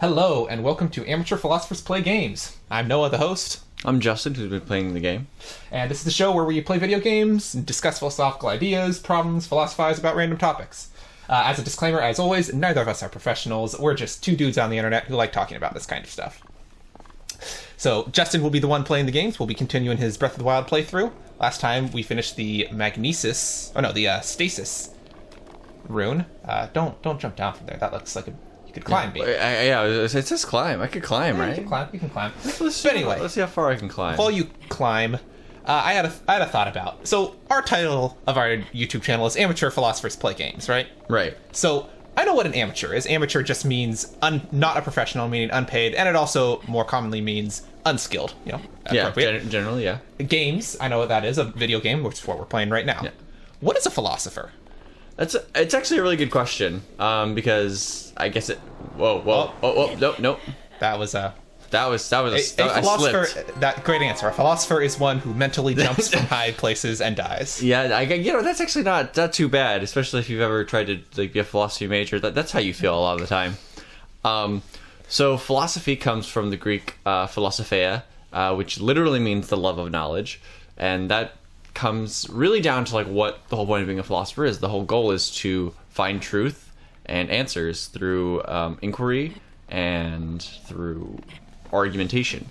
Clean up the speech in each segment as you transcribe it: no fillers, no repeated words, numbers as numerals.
Hello, and welcome to Amateur Philosophers Play Games. I'm Noah, the host. I'm Justin, who's been playing the game. And this is the show where we play video games, and discuss philosophical ideas, problems, philosophize about random topics. As a disclaimer, as always, neither of us are professionals. We're just two dudes on the internet who like talking about this kind of stuff. So, Justin will be the one playing the games. We'll be continuing his Breath of the Wild playthrough. Last time, we finished the Stasis rune. Don't jump down from there. That looks like you could climb, baby. Yeah, it says climb. I could climb, right? You can climb. Let's see how far I can climb. While you climb, I had a thought about. So our title of our YouTube channel is Amateur Philosophers Play Games, right? Right. So I know what an amateur is. Amateur just means not a professional, meaning unpaid, and it also more commonly means unskilled. Yeah, generally, yeah. Games, I know what that is. A video game, which is what we're playing right now. Yeah. What is a philosopher? It's actually a really good question, because I guess it. Nope. That was a philosopher. That great answer. A philosopher is one who mentally jumps from high places and dies. Yeah, that's actually not too bad, especially if you've ever tried to be a philosophy major. That's how you feel a lot of the time. So philosophy comes from the Greek philosophia, which literally means the love of knowledge, and that comes really down to like what the whole point of being a philosopher is. The whole goal is to find truth and answers through inquiry and through argumentation.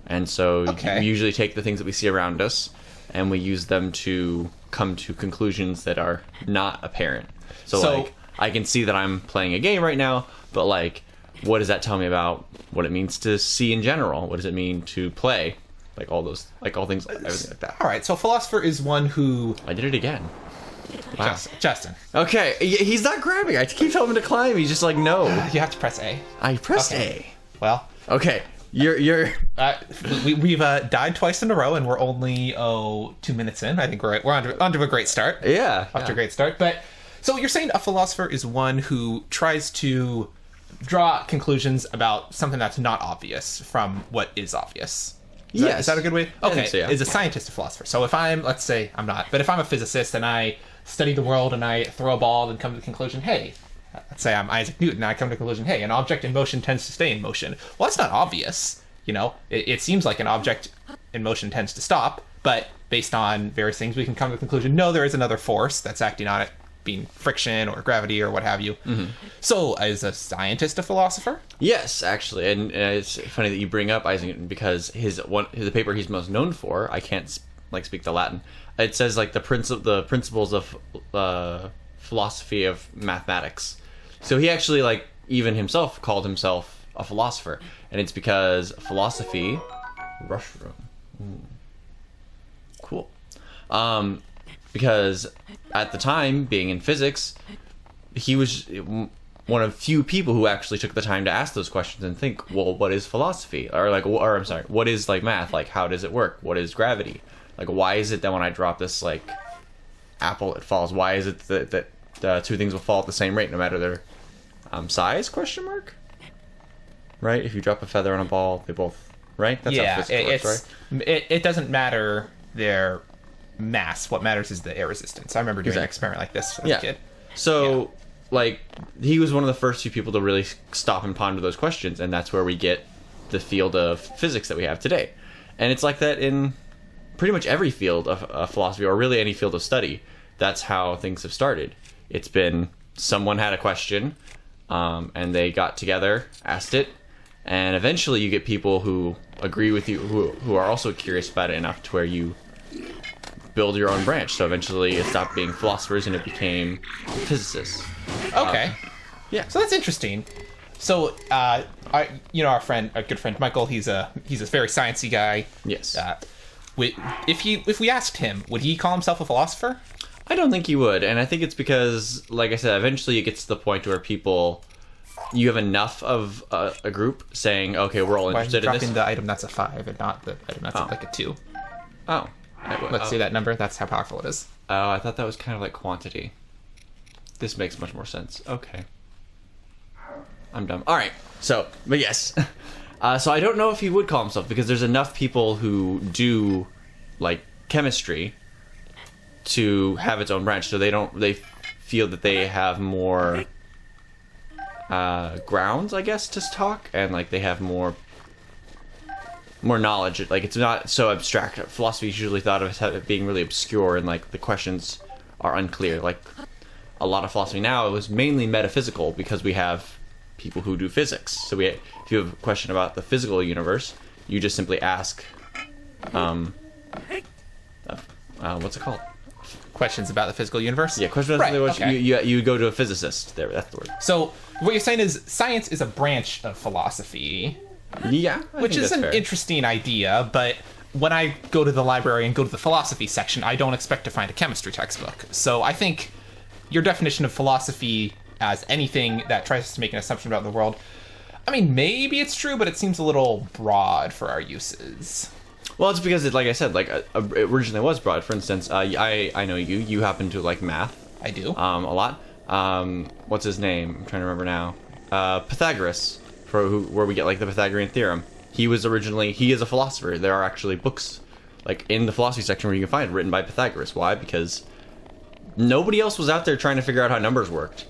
And so we usually take the things that we see around us and we use them to come to conclusions that are not apparent. So like, I can see that I'm playing a game right now, but like, what does that tell me about what it means to see in general? What does it mean to play? Like all those, like all things, everything like that. All right, so philosopher is one who... I did it again. Wow. Justin. Okay, he's not grabbing. I keep telling him to climb. He's just like, no. You have to press A. I pressed A. Well. Okay, you're... We've died twice in a row, and we're only 2 minutes in. I think we're onto a great start. Yeah. Off to a great start. But so you're saying a philosopher is one who tries to draw conclusions about something that's not obvious from what is obvious. Is that a good way? Okay, so, yeah. Is a scientist a philosopher? So if let's say I'm not, but if I'm a physicist and I study the world and I throw a ball and come to the conclusion, hey, let's say I'm Isaac Newton and I come to the conclusion, hey, an object in motion tends to stay in motion. Well, that's not obvious. It seems like an object in motion tends to stop, but based on various things, we can come to the conclusion, no, there is another force that's acting on it, being friction or gravity or what have you. Mm-hmm. So is a scientist a philosopher? Yes, actually, and it's funny that you bring up Isaac Newton because the paper he's most known for, I can't speak the Latin. It says like the principles of philosophy of mathematics. So he actually even himself called himself a philosopher, and it's because philosophy, rushroom, cool. Because at the time, being in physics, he was one of few people who actually took the time to ask those questions and think, well, what is philosophy? What is math? Like, how does it work? What is gravity? Like, why is it that when I drop this apple, it falls? Why is it that two things will fall at the same rate no matter their size? Question mark. Right? If you drop a feather on a ball, they both right. That's how physics works, right? It doesn't matter their mass. What matters is the air resistance. I remember doing an experiment like this as a kid. So, he was one of the first few people to really stop and ponder those questions, and that's where we get the field of physics that we have today. And it's like that in pretty much every field of philosophy, or really any field of study. That's how things have started. It's been someone had a question, and they got together, asked it, and eventually you get people who agree with you, who are also curious about it enough to where you build your own branch. So eventually it stopped being philosophers and it became physicists. Okay. Yeah. So that's interesting. So, our good friend Michael, he's a very sciencey guy. Yes. If we asked him, would he call himself a philosopher? I don't think he would, and I think it's because, like I said, eventually it gets to the point where you have enough of a group saying, okay, we're all interested in this. Dropping the item that's a 5 and not the item that's a 2. Oh. Let's see that number. That's how powerful it is. Oh, I thought that was kind of like quantity. This makes much more sense. Okay. I'm dumb. All right. So, but yes. So I don't know if he would call himself, because there's enough people who do chemistry to have its own branch. So they feel that they have more grounds, I guess, to talk, and like they have more knowledge. Like it's not so abstract. Philosophy is usually thought of as being really obscure, and like the questions are unclear. Like a lot of philosophy now, it was mainly metaphysical because we have people who do physics. So if you have a question about the physical universe, you just simply ask, what's it called? Questions about the physical universe? Yeah, questions about the physical universe. You go to a physicist. There, that's the word. So what you're saying is science is a branch of philosophy. Yeah, which is an interesting idea, but when I go to the library and go to the philosophy section, I don't expect to find a chemistry textbook. So I think your definition of philosophy as anything that tries to make an assumption about the world, I mean, maybe it's true, but it seems a little broad for our uses. Well, it's because, like I said, like originally was broad. For instance, I know you happen to like math. I do. A lot. What's his name? I'm trying to remember now. Pythagoras, where we get like the Pythagorean theorem. He is a philosopher. There are actually books like in the philosophy section where you can find written by Pythagoras. Why? Because nobody else was out there trying to figure out how numbers worked.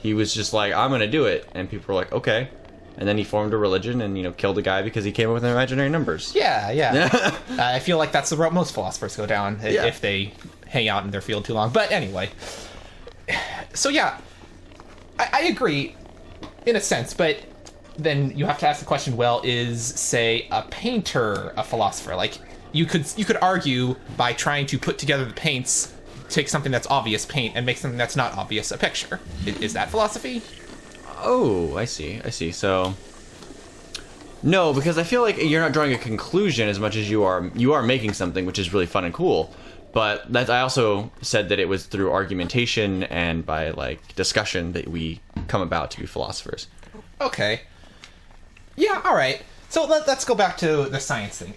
He was just like, I'm gonna do it, and people were like, okay. And then he formed a religion and, killed a guy because he came up with imaginary numbers. Yeah. I feel like that's the route most philosophers go down if they hang out in their field too long. But anyway. So yeah, I agree in a sense, but then you have to ask the question, well, is, say, a painter a philosopher? Like, you could argue by trying to put together the paints, take something that's obvious paint and make something that's not obvious a picture. Is that philosophy? Oh, I see. So, no, because I feel like you're not drawing a conclusion as much as you are making something, which is really fun and cool. But I also said that it was through argumentation and by like discussion that we come about to be philosophers. Okay. Yeah. All right. So let's go back to the science thing.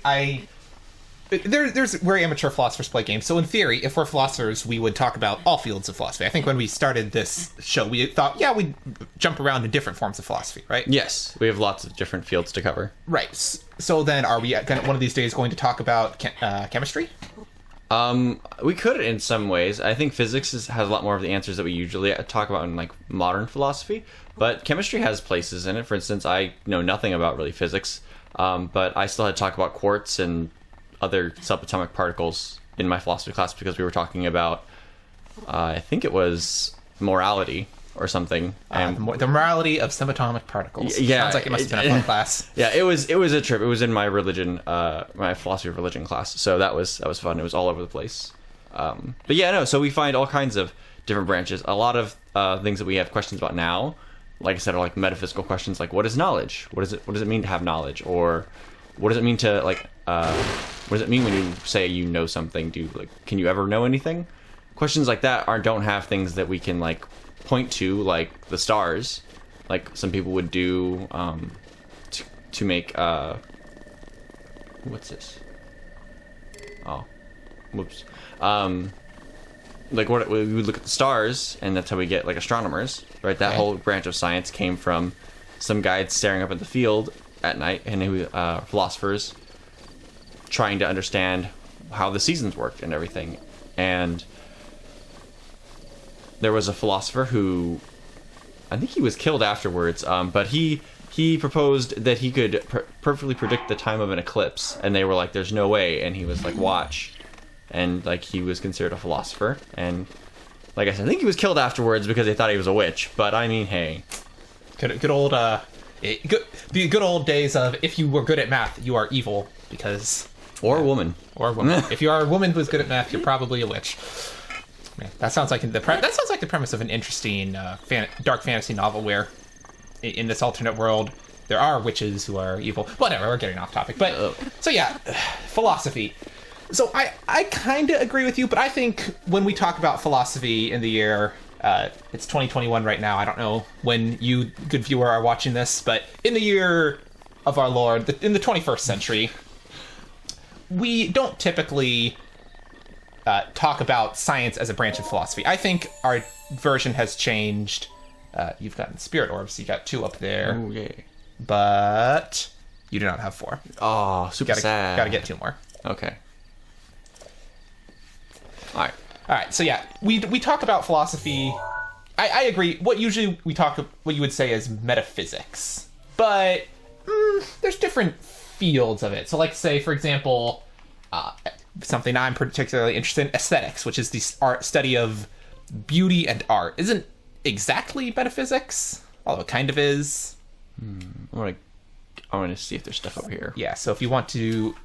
We're amateur philosophers play games, so in theory, if we're philosophers, we would talk about all fields of philosophy. I think when we started this show, we thought, we'd jump around in different forms of philosophy, right? Yes, we have lots of different fields to cover. Right. So then, are we one of these days going to talk about chemistry? We could in some ways. I think physics has a lot more of the answers that we usually talk about in like modern philosophy, but chemistry has places in it. For instance, I know nothing about really physics, but I still had to talk about quartz and other subatomic particles in my philosophy class because we were talking about, I think it was morality or something. The morality of subatomic particles. Yeah, sounds like it must have been a fun class. Yeah, it was a trip. It was in my religion, my philosophy of religion class. So that was fun. It was all over the place. But yeah, no. So we find all kinds of different branches. A lot of things that we have questions about now, like I said, are like metaphysical questions, like what is knowledge? What does it mean to have knowledge? Or what does it mean to like? What does it mean when you say you know something? Can you ever know anything? Questions like that don't have things that we can like point to, like the stars, like some people would do to make what's this? Oh, whoops. Like we would look at the stars, and that's how we get like astronomers, right? That whole branch of science came from some guys staring up at the field at night, and philosophers trying to understand how the seasons worked and everything. And there was a philosopher who, I think he was killed afterwards, but he proposed that he could perfectly predict the time of an eclipse, and they were like, there's no way, and he was like, watch. And like he was considered a philosopher, and like I said, I think he was killed afterwards because they thought he was a witch, but I mean, hey. Good old the good old days of if you were good at math, you are evil, because... Or a woman. If you are a woman who's good at math, you're probably a witch. Man, that sounds like the premise of an interesting dark fantasy novel where, in this alternate world, there are witches who are evil. Whatever, we're getting off topic. But so yeah, philosophy. So I kind of agree with you, but I think when we talk about philosophy in the year, it's 2021 right now. I don't know when you, good viewer, are watching this, but in the year of our Lord, in the 21st century, we don't typically talk about science as a branch of philosophy. I think our version has changed. You've gotten spirit orbs. You got 2 up there. Oh, yeah. But you do not have 4. Oh, super sad. Gotta get 2 more. Okay. All right. So yeah, we talk about philosophy I agree. What you would say is metaphysics, but there's different fields of it. So, like, say, for example, something I'm particularly interested in, aesthetics, which is the study of beauty and art. Isn't exactly metaphysics, although it kind of is. I want to see if there's stuff over here. Yeah, so if you want to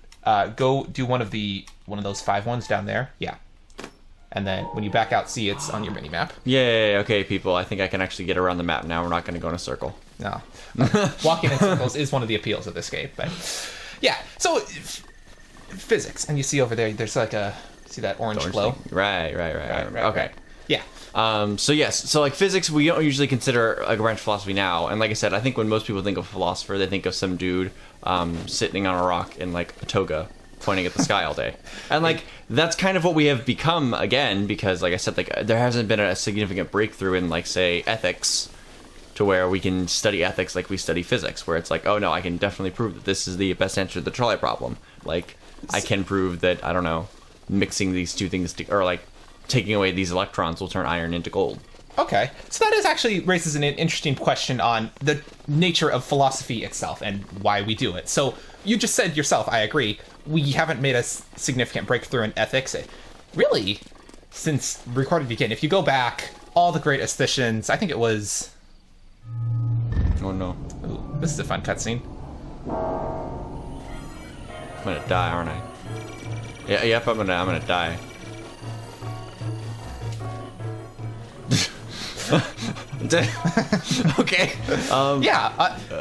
go do one of those 5 ones down there, yeah. And then when you back out, see it's on your mini map. Yay, okay, people. I think I can actually get around the map now. We're not going to go in a circle. No. Walking in circles is one of the appeals of this game. But yeah, so physics. And you see over there's like see that orange glow? Thing. Right. Okay. Right. Yeah. So like physics, we don't usually consider a branch of philosophy now. And like I said, I think when most people think of a philosopher, they think of some dude sitting on a rock in like a toga, pointing at the sky all day. And like that's kind of what we have become again, because like I said, like there hasn't been a significant breakthrough in like say ethics to where we can study ethics like we study physics, where it's like, oh no, I can definitely prove that this is the best answer to the trolley problem. Like I can prove that, I don't know, mixing these two things or like taking away these electrons will turn iron into gold. Okay, so that is actually raises an interesting question on the nature of philosophy itself and why we do it. So you just said yourself, I agree, we haven't made a significant breakthrough in ethics, really, since recording began. If you go back, all the great aestheticians, I think it was... Oh no. Ooh, this is a fun cutscene. I'm gonna die, aren't I? Yep, I'm gonna die. Okay.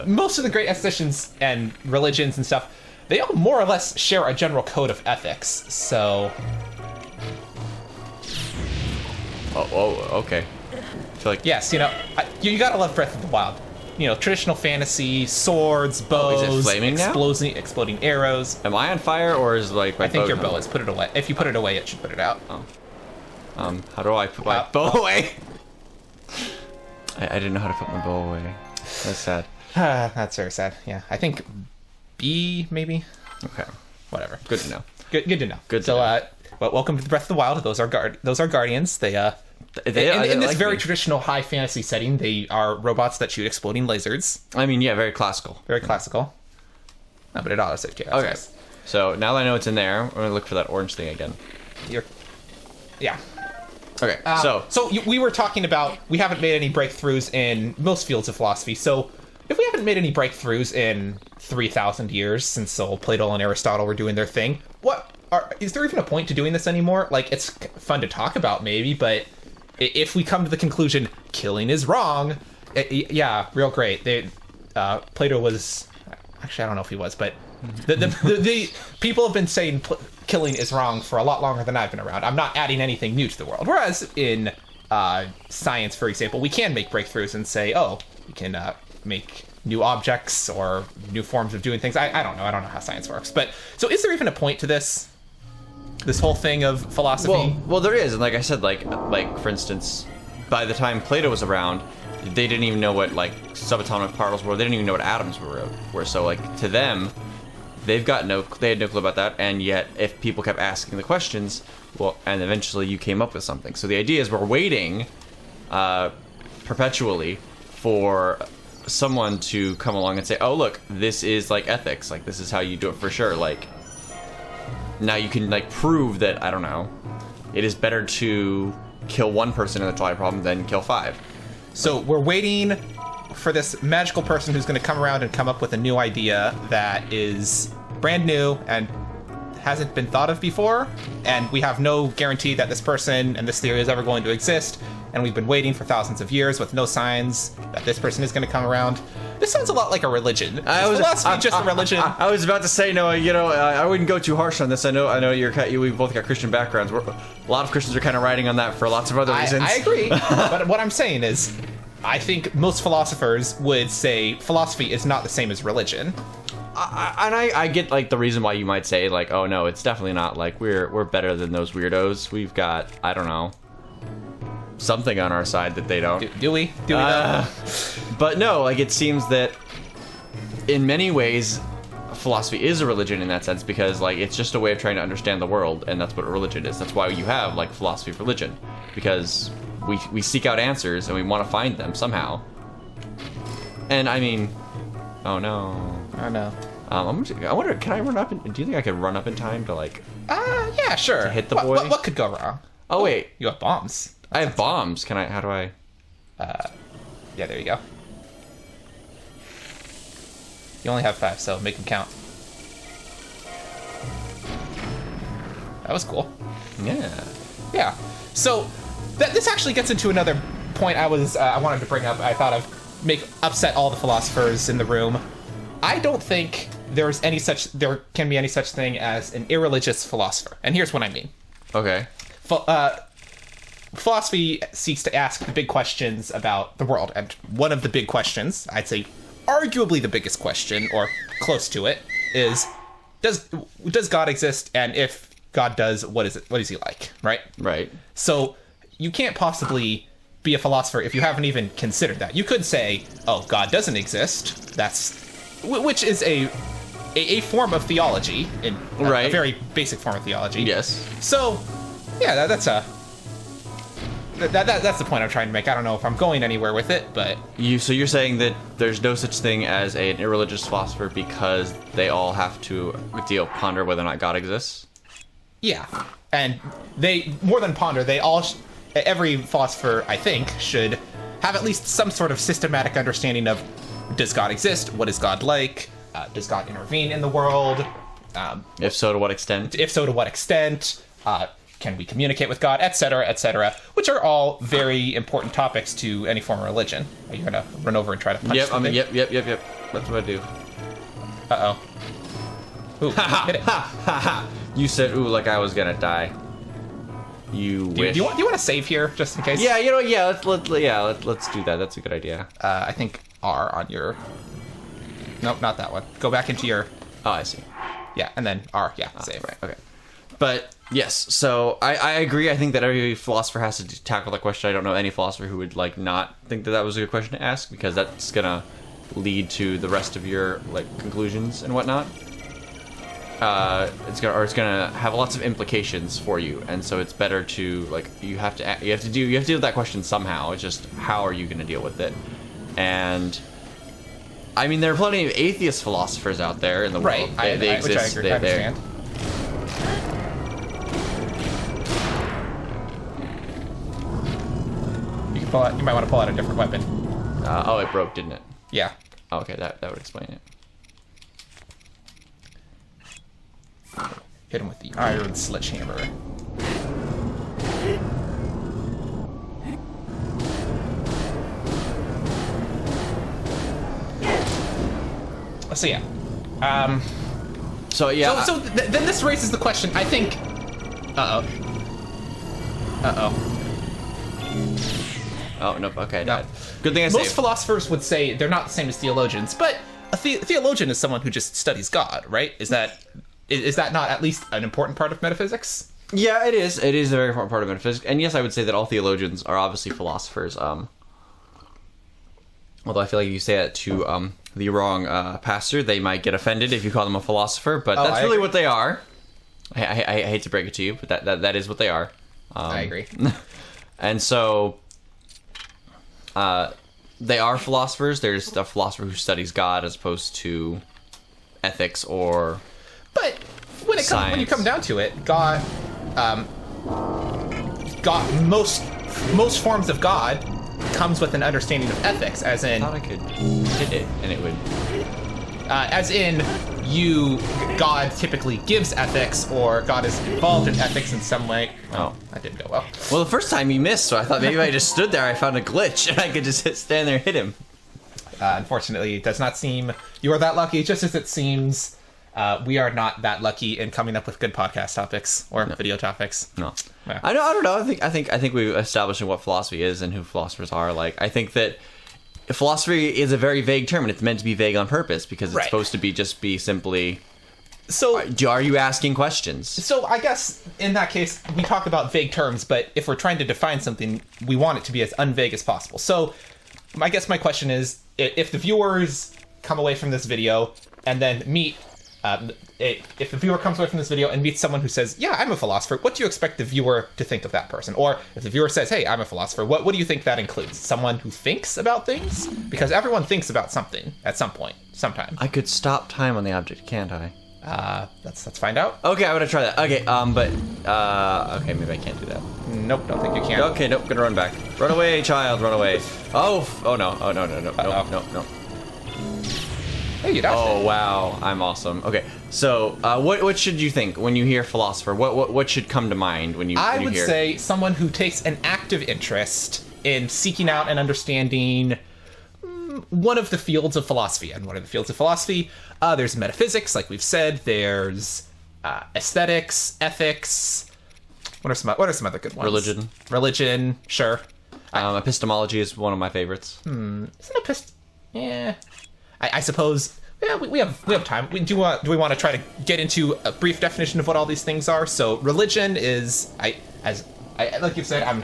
Most of the great aestheticians and religions and stuff, they all more or less share a general code of ethics. So. Oh, okay. I feel like yes, you gotta love Breath of the Wild. Traditional fantasy, swords, bows, is it flaming exploding arrows. Am I on fire or is like my I think bow your bow is. Put it away. If you put it away, it should put it out. Oh. How do I put my bow away? I didn't know how to put my bow away. That's sad. That's very sad. Yeah, I think B maybe. Okay, whatever. Good to know. Good to know. Good. So, welcome to the Breath of the Wild. Those are guardians. They in this very traditional high fantasy setting, they are robots that shoot exploding lasers. I mean, yeah, very classical. Very classical. No, but it auto-saved you. Okay. So now that I know it's in there, I'm gonna look for that orange thing again. Yeah. Okay. We were talking about we haven't made any breakthroughs in most fields of philosophy. So if we haven't made any breakthroughs in 3,000 years since Plato and Aristotle were doing their thing, is there even a point to doing this anymore? Like, it's fun to talk about maybe, but if we come to the conclusion killing is wrong, real great. Plato was, actually I don't know if he was, but the people have been saying killing is wrong for a lot longer than I've been around. I'm not adding anything new to the world. Whereas in science, for example, we can make breakthroughs and say, we can make new objects or new forms of doing things. I don't know. I don't know how science works. But so is there even a point to this whole thing of philosophy? Well, there is. And like I said, like for instance, by the time Plato was around, they didn't even know what like subatomic particles were. They didn't even know what atoms were. So like to them, they had no clue about that. And yet if people kept asking the questions, and eventually you came up with something. So the idea is we're waiting perpetually for someone to come along and say, oh look, this is like ethics, like this is how you do it for sure. Like now you can like prove that, I don't know, it is better to kill one person in the trolley problem than kill 5. So we're waiting for this magical person who's going to come around and come up with a new idea that is brand new and hasn't been thought of before, and we have no guarantee that this person and this theory is ever going to exist, and we've been waiting for thousands of years with no signs that this person is going to come around. This sounds a lot like a religion. Is philosophy just a religion? I was about to say, no, I wouldn't go too harsh on this. I know we both got Christian backgrounds. A lot of Christians are kind of riding on that for lots of other reasons. I agree, but what I'm saying is, I think most philosophers would say philosophy is not the same as religion. I get like the reason why you might say like, oh no, it's definitely not, like we're better than those weirdos. We've got, I don't know, something on our side that they don't. Do we though? But no, like it seems that in many ways philosophy is a religion in that sense, because like it's just a way of trying to understand the world, and that's what religion is. That's why you have like philosophy of religion, because we seek out answers and we want to find them somehow. And I mean, oh no. I know. I wonder, can I run up? Do you think I could run up in time to like? Yeah, sure. To hit the boy. What could go wrong? Oh wait, you have bombs. I have bombs. Can I? How do I? Yeah, there you go. You only have 5, so make them count. That was cool. Yeah. Yeah. So this actually gets into another point I wanted to bring up. I thought of upset all the philosophers in the room. I don't think there can be any such thing as an irreligious philosopher, and here's what I mean. Okay. Philosophy seeks to ask the big questions about the world, and one of the big questions, I'd say arguably the biggest question, or close to it, is does God exist, and if God does, what is he like, right? Right. So you can't possibly be a philosopher if you haven't even considered that. You could say, oh, God doesn't exist, which is a form of theology, a very basic form of theology. Yes. So, yeah, that's the point I'm trying to make. I don't know if I'm going anywhere with it, but So you're saying that there's no such thing as an irreligious philosopher because they all have to ponder whether or not God exists? Yeah, and they more than ponder. Every philosopher, I think, should have at least some sort of systematic understanding of: does God exist? What is God like? Does God intervene in the world? If so, to what extent? If so, to what extent? Can we communicate with God, etc., which are all very important topics to any form of religion. Are you gonna run over and try to punch something? Yep. That's what I do. Uh-oh. Ooh, hit it. You said, ooh, like I was gonna die. You wish. Do you want to save here, just in case? Yeah, let's do that. That's a good idea. I think R on your... Nope, not that one. Go back into your... Oh, I see. Yeah, and then R, save. Right, okay. But, yes, so I agree. I think that every philosopher has to tackle that question. I don't know any philosopher who would, not think that was a good question to ask, because that's gonna lead to the rest of your, conclusions and whatnot. It's gonna have lots of implications for you, and so it's better to you have to deal with that question somehow. It's just how are you gonna deal with it? And I mean, there are plenty of atheist philosophers out there in the world. They exist. Which I understand. You might want to pull out a different weapon. It broke, didn't it? Yeah. Oh, okay, that would explain it. Hit him with the iron sledgehammer. So yeah. So then this raises the question. I think. Oh no. Okay. No. Good thing I saved. Most philosophers would say they're not the same as theologians, but a theologian is someone who just studies God, right? Is that not at least an important part of metaphysics? Yeah, it is. It is a very important part of metaphysics. And yes, I would say that all theologians are obviously philosophers. Although I feel like if you say that to the wrong pastor, they might get offended if you call them a philosopher. But that's really what they are. I hate to break it to you, but that is what they are. I agree. And so they are philosophers. There's a philosopher who studies God as opposed to ethics or... But when you come down to it, God, most forms of God comes with an understanding of ethics, as in... I thought I could hit it and it would... as in, God typically gives ethics, or God is involved in ethics in some way. Oh. That didn't go well. Well, the first time he missed, so I thought maybe I just stood there, I found a glitch, and I could just stand there and hit him. Unfortunately, it does not seem you are that lucky, just as it seems... we are not that lucky in coming up with good podcast topics or video topics. No, yeah. I don't know. I think we've established what philosophy is and who philosophers are. I think that philosophy is a very vague term, and it's meant to be vague on purpose because it's supposed to be simply. So, are you asking questions? So, I guess in that case, we talk about vague terms, but if we're trying to define something, we want it to be as unvague as possible. So, I guess my question is, if the viewers come away from this video and then meet if the viewer comes away from this video and meets someone who says, yeah, I'm a philosopher, what do you expect the viewer to think of that person? Or if the viewer says, hey, I'm a philosopher, what do you think that includes? Someone who thinks about things? Because everyone thinks about something at some point, sometime. I could stop time on the object, can't I? Let's find out. Okay, I'm gonna try that. Okay, okay, maybe I can't do that. Nope, don't think you can. Okay, nope, gonna run back. Run away, child, run away. Oh no, no. Hey, you dodged Oh it. wow, I'm awesome. Okay, so what should you think when you hear philosopher? What should come to mind when you I would hear? say someone who takes an active interest in seeking out and understanding one of the fields of philosophy. And what are the fields of philosophy? There's metaphysics, like we've said. There's aesthetics, ethics. What are some other good ones? Religion, sure. Epistemology is one of my favorites. Isn't yeah. I suppose. Yeah, we have time. Do we want to try to get into a brief definition of what all these things are? So religion is like you've said,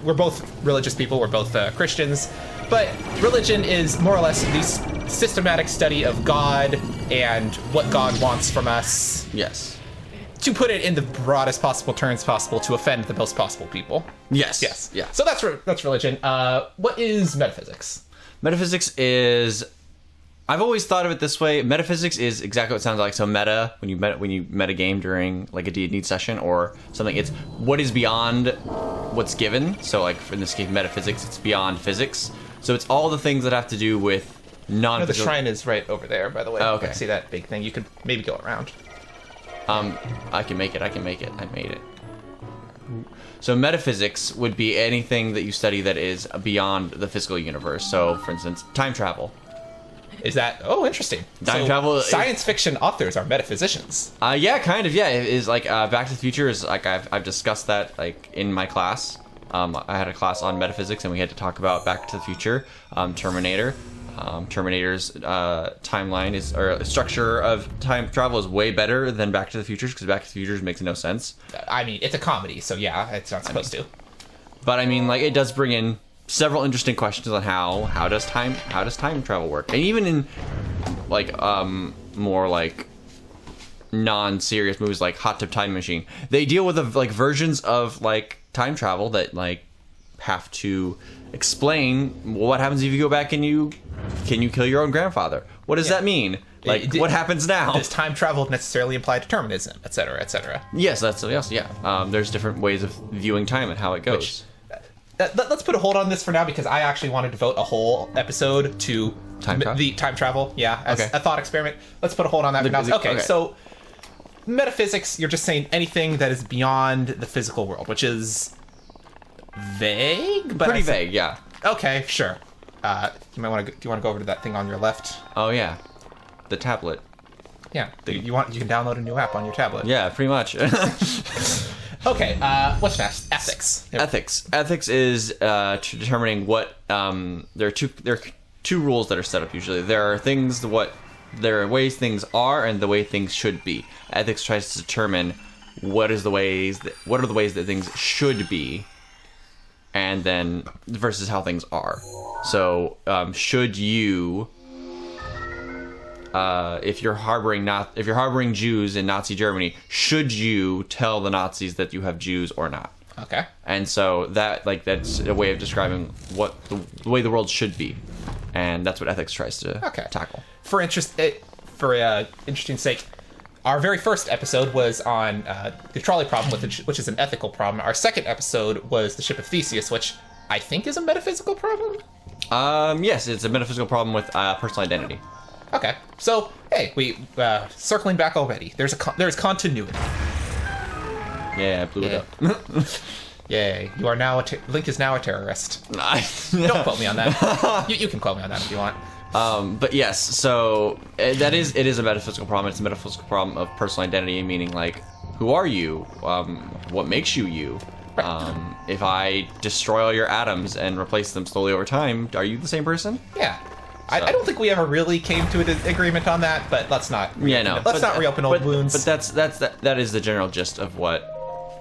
we're both religious people. We're both Christians, but religion is more or less the systematic study of God and what God wants from us. Yes. To put it in the broadest possible terms possible, to offend the most possible people. Yes. Yeah. So that's religion. What is metaphysics? Metaphysics is. I've always thought of it this way. Metaphysics is exactly what it sounds like. So meta, when you meta game during like a D&D session or something, it's what is beyond what's given. So like in this case, metaphysics, it's beyond physics. So it's all the things that have to do with The shrine is right over there, by the way. Oh, okay. See that big thing? You could maybe go around. I can make it. I made it. So metaphysics would be anything that you study that is beyond the physical universe. So, for instance, time travel. Is that interesting? Time travel. Science fiction authors are metaphysicians. Yeah, kind of. Yeah, it is like Back to the Future is like I've discussed that like in my class. I had a class on metaphysics and we had to talk about Back to the Future, Terminator. Terminator's timeline or structure of time travel is way better than Back to the Future because Back to the Future makes no sense. I mean, it's a comedy, so yeah, it's not supposed to. But I mean, like it does bring in several interesting questions on how does time travel work, and even in like more like non-serious movies like Hot Tub Time Machine, they deal with like versions of like time travel that like have to explain what happens if you go back and can you kill your own grandfather? What does that mean? Like, what happens now? Does time travel necessarily imply determinism, etc., etc.? Yes, yeah. There's different ways of viewing time and how it goes. Let's put a hold on this for now because I actually want to devote a whole episode to the time travel. Yeah, as a thought experiment. Let's put a hold on that for now. Okay, so metaphysics, you're just saying anything that is beyond the physical world, which is vague, but pretty vague. Yeah. Okay, sure. You might want to. Do you want to go over to that thing on your left? Oh yeah, the tablet. Yeah. You can download a new app on your tablet. Yeah, pretty much. Okay, what's next? Ethics. Ethics is determining what there are two rules that are set up usually. There are ways things are and the way things should be. Ethics tries to determine what are the ways that things should be, and then versus how things are. So should you if you're harboring Jews in Nazi Germany, should you tell the Nazis that you have Jews or not? Okay. And so that's a way of describing what the way the world should be, and that's what ethics tries to tackle. For interesting sake, our very first episode was on the trolley problem, which is an ethical problem. Our second episode was the ship of Theseus, which I think is a metaphysical problem. Yes, it's a metaphysical problem with personal identity. Okay, so hey, we circling back already. There's continuity. Yeah, I blew it up. Yay! You are now Link is now a terrorist. Don't quote me on that. You can quote me on that if you want. But yes, so it is a metaphysical problem. It's a metaphysical problem of personal identity, meaning like, who are you? What makes you you? Right. If I destroy all your atoms and replace them slowly over time, are you the same person? Yeah. So. I don't think we ever really came to an agreement on that, but let's not. Yeah, no. Let's not reopen old wounds. But that is the general gist of what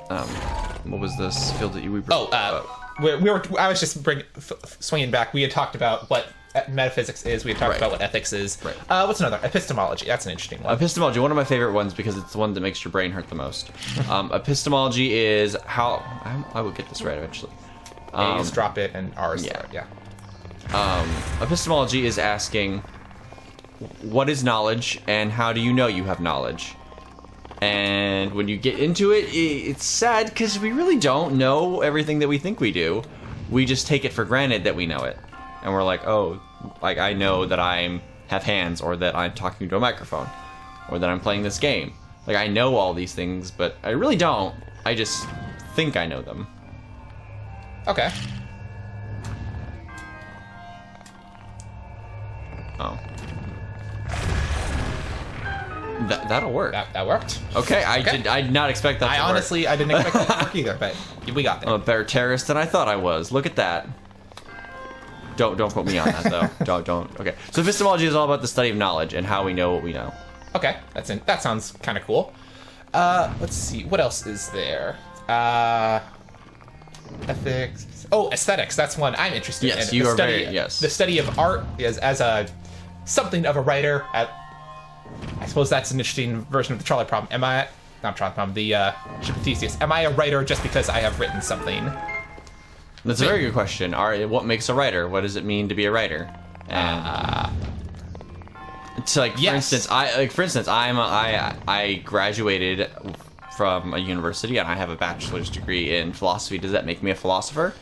was this field that we? I was just swinging back. We had talked about what metaphysics is. We had talked about what ethics is. Right. What's another? Epistemology. That's an interesting one. Epistemology, one of my favorite ones because it's the one that makes your brain hurt the most. Epistemology is how I will get this right eventually. A's drop it and R's yeah. Epistemology is asking, what is knowledge and how do you know you have knowledge? And when you get into it, it's sad because we really don't know everything that we think we do. We just take it for granted that we know it. And we're like, oh, like I know that I have hands, or that I'm talking to a microphone, or that I'm playing this game. Like I know all these things, but I really don't. I just think I know them. Okay. Oh. That'll work. That worked. Okay, I did not expect that to work. Honestly, I didn't expect that to work either, but we got there. I'm a better terrorist than I thought I was. Look at that. Don't quote me on that, though. don't. Okay. So epistemology is all about the study of knowledge and how we know what we know. Okay, that sounds kind of cool. Let's see. What else is there? Ethics. Oh, aesthetics. That's one I'm interested in. Yes, you are very... Yes. The study of art is as something of a writer. I suppose that's an interesting version of the trolley problem. Not trolley problem, the ship of Theseus. Am I a writer just because I have written something? That's a very good question. What makes a writer? What does it mean to be a writer? It's like, yes. For instance, I graduated from a university and I have a bachelor's degree in philosophy. Does that make me a philosopher?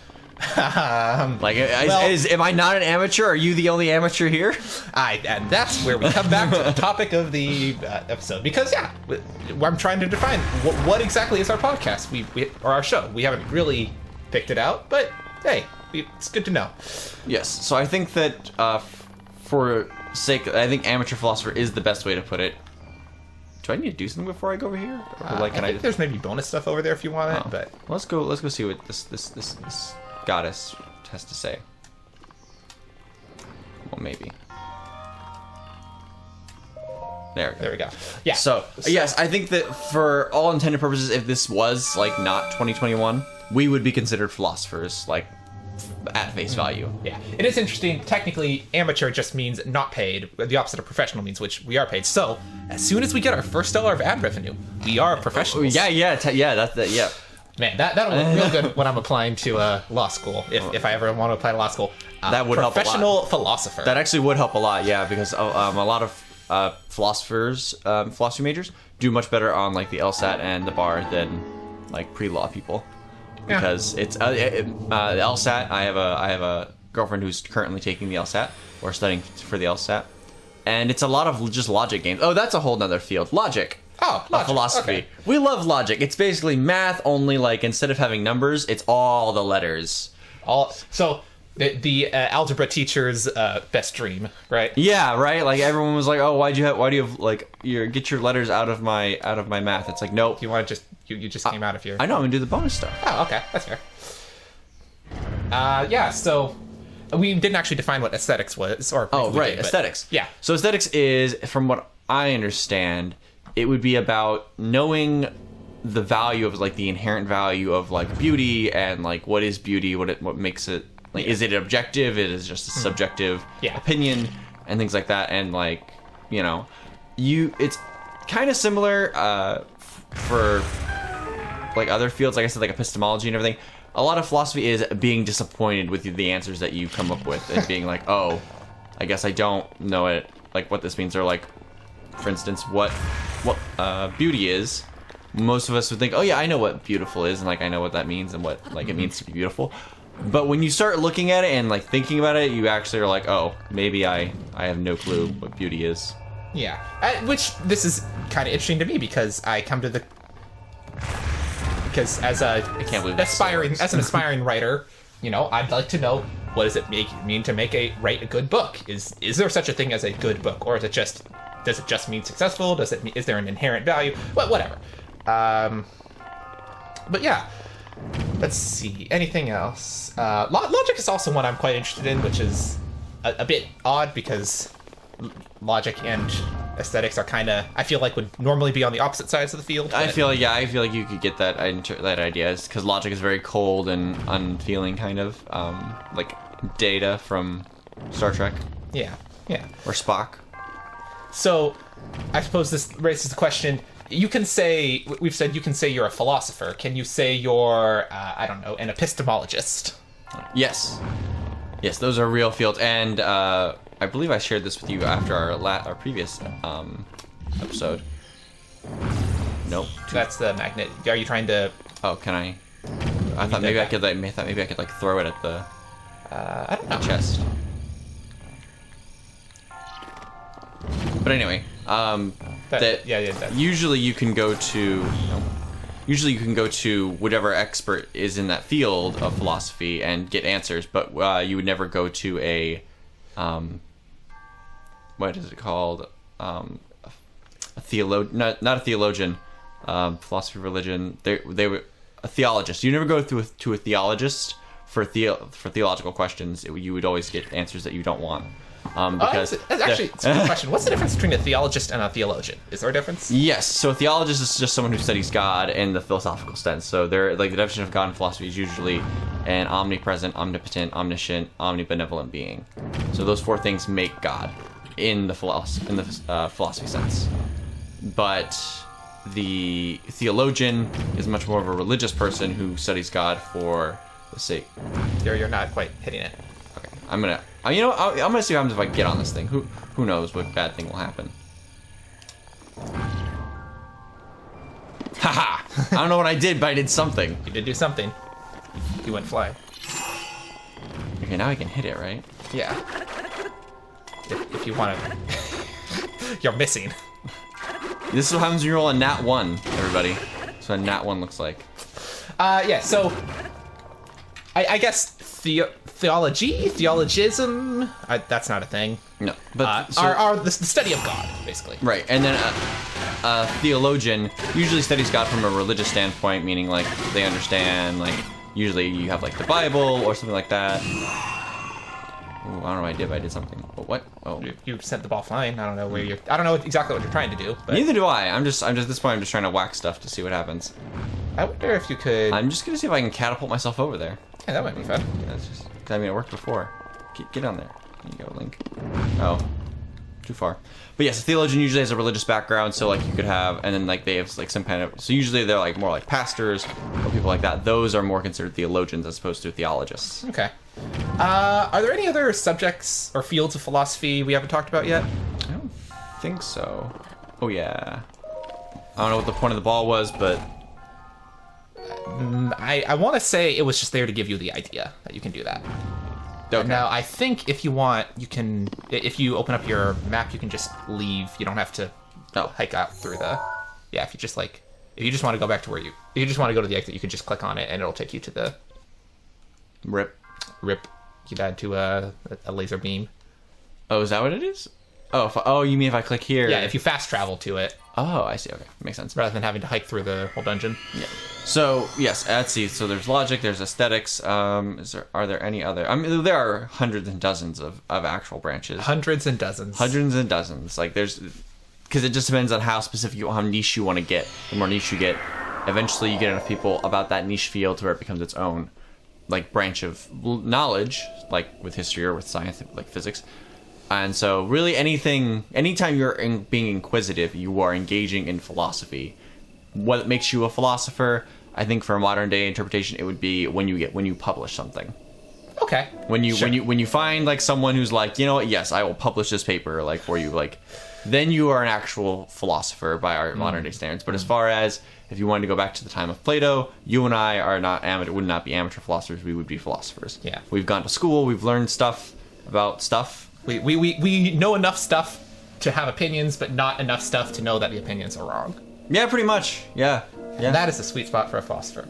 Am I not an amateur? Are you the only amateur here? And that's where we come back to the topic of the episode, because I'm trying to define what exactly is our podcast, or our show. We haven't really picked it out, but hey, it's good to know. Yes, so I think that I think amateur philosopher is the best way to put it. Do I need to do something before I go over here? I think there's maybe bonus stuff over there if you want it, but let's go see what this goddess has to say. Well, maybe. There we go. Yeah. So yes, I think that for all intended purposes, if this was like not 2021, we would be considered philosophers, like at face value. Yeah. It is interesting. Technically, amateur just means not paid. The opposite of professional means which we are paid. So as soon as we get our first dollar of ad revenue, we are professionals. Yeah. Man, that'll look real good when I'm applying to law school. If I ever want to apply to law school, that would help a lot. Professional philosopher. That actually would help a lot, yeah, because a lot of philosophy majors do much better on like the LSAT and the bar than like pre-law people, because it's the LSAT. I have a girlfriend who's currently taking the LSAT or studying for the LSAT, and it's a lot of just logic games. Oh, that's a whole nother field, logic. Oh, logic. Philosophy. Okay. We love logic. It's basically math, only like instead of having numbers, it's all the letters. So the algebra teacher's best dream, right? Yeah, right. Like everyone was like, "Oh, why do you have like get your letters out of my math?" It's like, nope. You want to you just came out of here. I know. I'm gonna do the bonus stuff. Oh, okay, that's fair. So we didn't actually define what aesthetics was, or aesthetics. Yeah. So aesthetics is, from what I understand, it would be about knowing the value of like the inherent value of like beauty, and like what is beauty, what makes it, like, is it objective, it is just a subjective opinion, and things like that. And like, it's kind of similar for like other fields, like I said, like epistemology and everything. A lot of philosophy is being disappointed with the answers that you come up with and being like, oh, I guess I don't know it, like what this means, or like, for instance, what beauty is. Most of us would think, oh yeah, I know what beautiful is, and like I know what that means and what like it means to be beautiful. But when you start looking at it and like thinking about it, you actually are like, oh, maybe I have no clue what beauty is. Yeah, which this is kind of interesting to me, because I come to because as an aspiring writer, I'd like to know, what does it mean to write a good book? Is there such a thing as a good book, or does it just mean successful? Is there an inherent value? Whatever. But yeah, let's see. Anything else? Logic is also one I'm quite interested in, which is a bit odd, because logic and aesthetics are kind of, I feel like, would normally be on the opposite sides of the field. I feel like you could get that idea, because logic is very cold and unfeeling, kind of like Data from Star Trek. Yeah. Or Spock. So, I suppose this raises the question. We've said you can say you're a philosopher. Can you say you're, I don't know, an epistemologist? Yes, those are real fields, and I believe I shared this with you after our previous episode. Nope. That's the magnet. Are you trying to? Oh, can I? I thought maybe I could like throw it at the. I don't know. Chest. But anyway, usually you can go to. Usually you can go to whatever expert is in that field of philosophy and get answers, but you would never go to a. What is it called? A theologian, not a theologian. Philosophy of religion. They were a theologist. You never go to a theologist for theological questions. You would always get answers that you don't want. Because it's a good question. What's the difference between a theologist and a theologian? Is there a difference? Yes. So a theologist is just someone who studies God in the philosophical sense. So they're like the definition of God in philosophy is usually an omnipresent, omnipotent, omniscient, omnibenevolent being. So those four things make God in the philosophy sense. But the theologian is much more of a religious person who studies God for the sake. You're not quite hitting it. Okay, I'm gonna see what happens if I get on this thing. Who knows what bad thing will happen? Haha! I don't know what I did, but I did something. You did do something. You went fly. Okay, now I can hit it, right? Yeah. If you want to. You're missing. This is what happens when you roll a nat 1, everybody. That's what a nat 1 looks like. Yeah, so I guess theologism, that's not a thing. No, but are the study of God, basically. Right, and then a theologian usually studies God from a religious standpoint, meaning like they understand, like usually you have like the Bible or something like that. Ooh, I don't know what I did, but I did something. But what? Oh, you sent the ball flying. I don't know where you're. I don't know exactly what you're trying to do. But neither do I. I'm just at this point. I'm just trying to whack stuff to see what happens. I wonder if you could. I'm just gonna see if I can catapult myself over there. Yeah, that might be fun. Yeah, it's just. I mean, it worked before. Get on there. There you go, Link. Oh, too far. But yes, a theologian usually has a religious background, so like you could have, and then like they have like some kind of. So usually they're like more like pastors or people like that. Those are more considered theologians as opposed to theologists. Okay. Are there any other subjects or fields of philosophy we haven't talked about yet? I don't think so. Oh yeah. I don't know what the point of the ball was, but I want to say it was just there to give you the idea that you can do that. Okay. Now, I think if you want, you can. If you open up your map, you can just leave. You don't have to hike out through the. Yeah, if you just want to go back to where if you just want to go to the exit, you can just click on it and it'll take you to the. Rip. You died to a laser beam. Oh, is that what it is? Oh, you mean if I click here? Yeah, if you fast travel to it. Oh, I see. Okay, makes sense. Rather than having to hike through the whole dungeon. Yeah. So yes, let's see. So there's logic, there's aesthetics. Are there any other? I mean, there are hundreds and dozens of actual branches. Hundreds and dozens. Like there's, because it just depends on how specific how niche you want to get. The more niche you get, eventually you get enough people about that niche field to where it becomes its own, like branch of knowledge, like with history or with science, like physics. And so really anytime you're being inquisitive, you are engaging in philosophy. What makes you a philosopher, I think for a modern day interpretation, it would be when you publish something. Okay. When you find like someone who's like, you know what, yes, I will publish this paper like for you, like then you are an actual philosopher by our modern day standards. But as far as if you wanted to go back to the time of Plato, you and I are would not be amateur philosophers, we would be philosophers. Yeah. We've gone to school, we've learned stuff about stuff. We know enough stuff to have opinions, but not enough stuff to know that the opinions are wrong. Yeah, pretty much. Yeah. That is the sweet spot for a philosopher.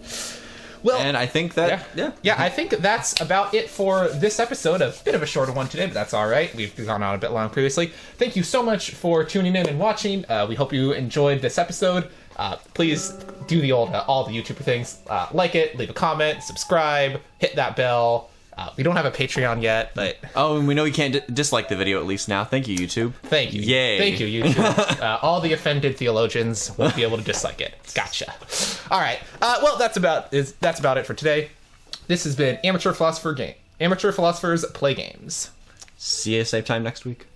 Well, and I think that I think that's about it for this episode. A bit of a shorter one today, but that's all right. We've gone on a bit long previously. Thank you so much for tuning in and watching. We hope you enjoyed this episode. Please do the old all the YouTuber things. Like it, leave a comment, subscribe, hit that bell. We don't have a Patreon yet, but... Oh, and we know you can't dislike the video at least now. Thank you, YouTube. Thank you. Yay. Thank you, YouTube. All the offended theologians won't be able to dislike it. Gotcha. All right. Well, that's about it for today. This has been Amateur Philosophers Play Games. See you same time next week.